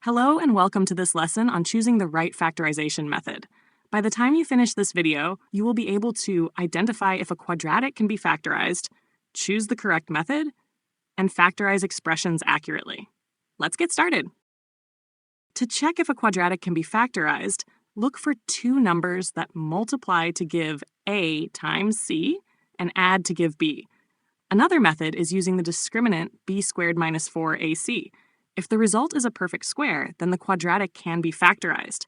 Hello and welcome to this lesson on choosing the right factorization method. By the time you finish this video, you will be able to identify if a quadratic can be factorized, choose the correct method, and factorize expressions accurately. Let's get started. To check if a quadratic can be factorized, look for two numbers that multiply to give a times c and add to give b. Another method is using the discriminant b squared minus 4ac. If the result is a perfect square, then the quadratic can be factorized.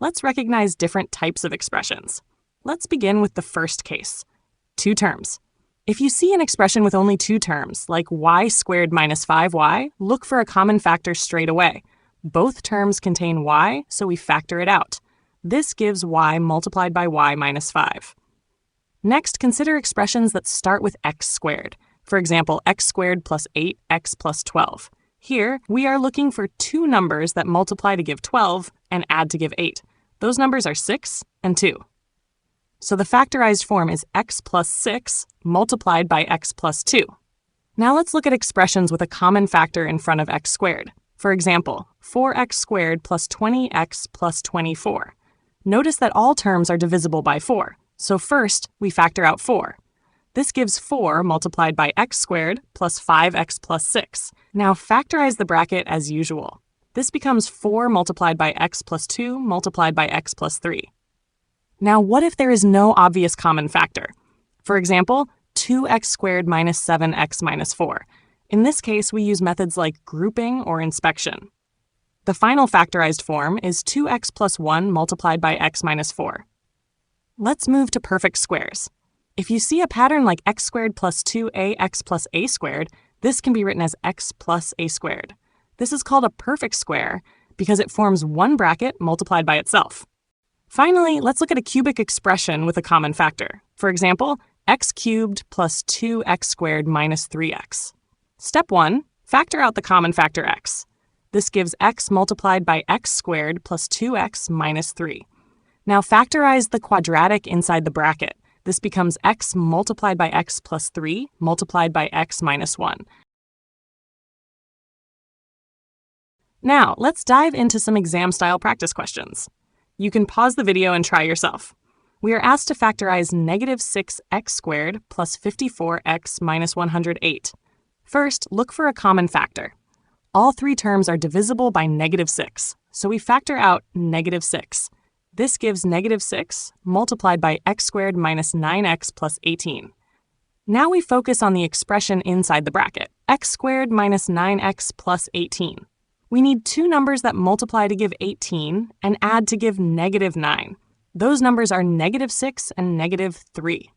Let's recognize different types of expressions. Let's begin with the first case, two terms. If you see an expression with only two terms, like y squared minus 5y, look for a common factor straight away. Both terms contain y, so we factor it out. This gives y multiplied by y minus 5. Next, consider expressions that start with x squared. For example, x squared plus 8x plus 12. Here, we are looking for two numbers that multiply to give 12 and add to give 8. Those numbers are 6 and 2. So the factorized form is x plus 6 multiplied by x plus 2. Now let's look at expressions with a common factor in front of x squared. For example, 4x squared plus 20x plus 24. Notice that all terms are divisible by 4. So first, we factor out 4. This gives 4 multiplied by x squared plus 5x plus 6. Now factorize the bracket as usual. This becomes 4 multiplied by x plus 2 multiplied by x plus 3. Now what if there is no obvious common factor? For example, 2x squared minus 7x minus 4. In this case, we use methods like grouping or inspection. The final factorized form is 2x plus 1 multiplied by x minus 4. Let's move to perfect squares. If you see a pattern like x squared plus 2ax plus a squared, this can be written as x plus a squared. This is called a perfect square because it forms one bracket multiplied by itself. Finally, let's look at a cubic expression with a common factor. For example, x cubed plus 2x squared minus 3x. Step 1, factor out the common factor x. This gives x multiplied by x squared plus 2x minus 3. Now factorize the quadratic inside the bracket. This becomes x multiplied by x plus 3 multiplied by x minus 1. Now, let's dive into some exam-style practice questions. You can pause the video and try yourself. We are asked to factorize negative 6x squared plus 54x minus 108. First, look for a common factor. All three terms are divisible by negative 6, so we factor out negative 6. This gives negative 6 multiplied by x squared minus 9x plus 18. Now we focus on the expression inside the bracket, x squared minus 9x plus 18. We need two numbers that multiply to give 18 and add to give negative 9. Those numbers are negative 6 and negative 3.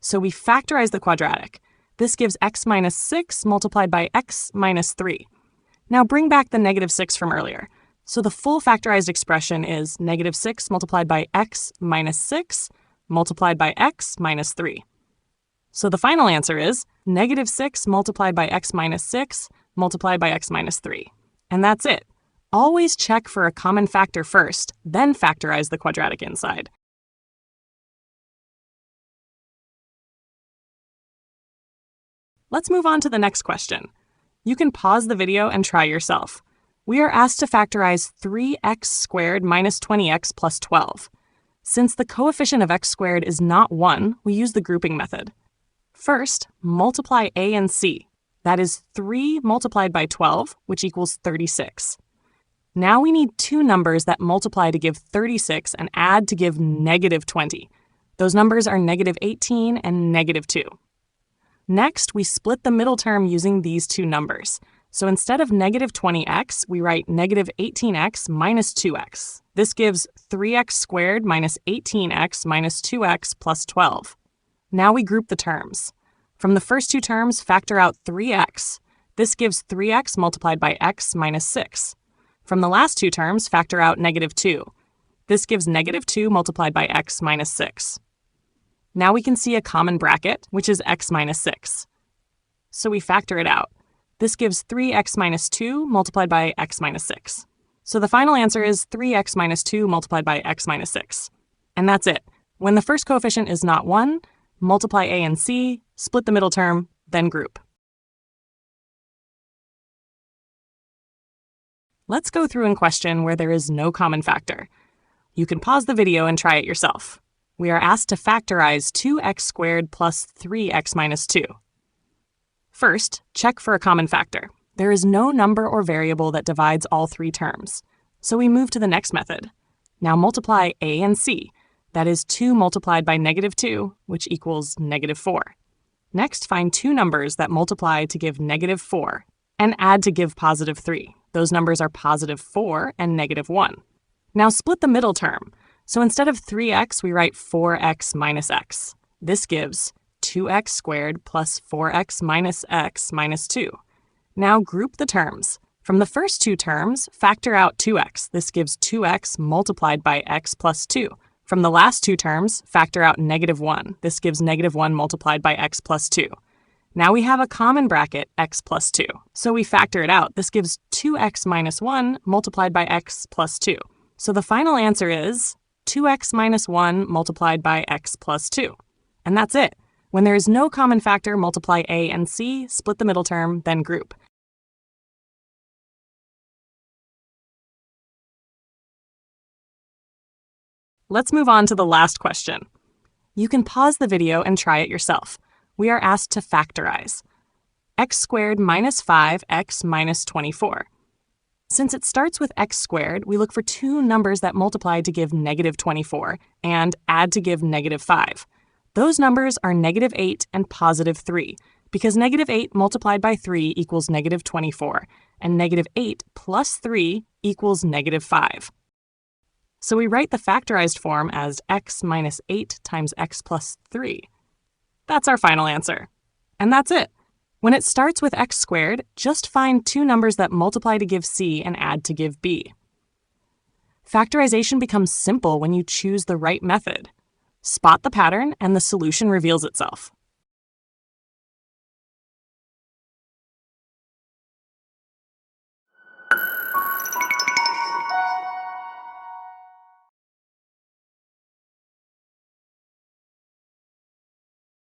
So we factorize the quadratic. This gives x minus 6 multiplied by x minus 3. Now bring back the negative 6 from earlier. So the full factorized expression is negative 6 multiplied by x minus 6 multiplied by x minus 3. So the final answer is negative 6 multiplied by x minus 6 multiplied by x minus 3. And that's it. Always check for a common factor first, then factorize the quadratic inside. Let's move on to the next question. You can pause the video and try yourself. We are asked to factorize 3x squared minus 20x plus 12. Since the coefficient of x squared is not 1, we use the grouping method. First, multiply a and c. That is 3 multiplied by 12, which equals 36. Now we need two numbers that multiply to give 36 and add to give negative 20. Those numbers are negative 18 and negative 2. Next, we split the middle term using these two numbers. So instead of negative 20x, we write negative 18x minus 2x. This gives 3x squared minus 18x minus 2x plus 12. Now we group the terms. From the first two terms, factor out 3x. This gives 3x multiplied by x minus 6. From the last two terms, factor out negative 2. This gives negative 2 multiplied by x minus 6. Now we can see a common bracket, which is x minus 6. So we factor it out. This gives 3x minus 2 multiplied by x minus 6. So the final answer is 3x minus 2 multiplied by x minus 6. And that's it. When the first coefficient is not 1, multiply a and c, split the middle term, then group. Let's go through and question where there is no common factor. You can pause the video and try it yourself. We are asked to factorize 2x squared plus 3x minus 2. First, check for a common factor. There is no number or variable that divides all three terms, so we move to the next method. Now multiply a and c. That is 2 multiplied by negative 2, which equals negative 4. Next, find two numbers that multiply to give negative 4 and add to give positive 3. Those numbers are positive 4 and negative 1. Now split the middle term. So instead of 3x, we write 4x minus x. This gives 2x squared plus 4x minus x minus 2. Now group the terms. From the first two terms, factor out 2x. This gives 2x multiplied by x plus 2. From the last two terms, factor out negative 1. This gives negative 1 multiplied by x plus 2. Now we have a common bracket, x plus 2. So we factor it out. This gives 2x minus 1 multiplied by x plus 2. So the final answer is 2x minus 1 multiplied by x plus 2. And that's it. When there is no common factor, multiply a and c, split the middle term, then group. Let's move on to the last question. You can pause the video and try it yourself. We are asked to factorize x squared minus 5x minus 24. Since it starts with x squared, we look for two numbers that multiply to give negative 24 and add to give negative 5. Those numbers are negative 8 and positive 3, because negative 8 multiplied by 3 equals negative 24, and negative 8 plus 3 equals negative 5. So we write the factorized form as x minus 8 times x plus 3. That's our final answer. And that's it. When it starts with x squared, just find two numbers that multiply to give c and add to give b. Factorization becomes simple when you choose the right method. Spot the pattern and the solution reveals itself.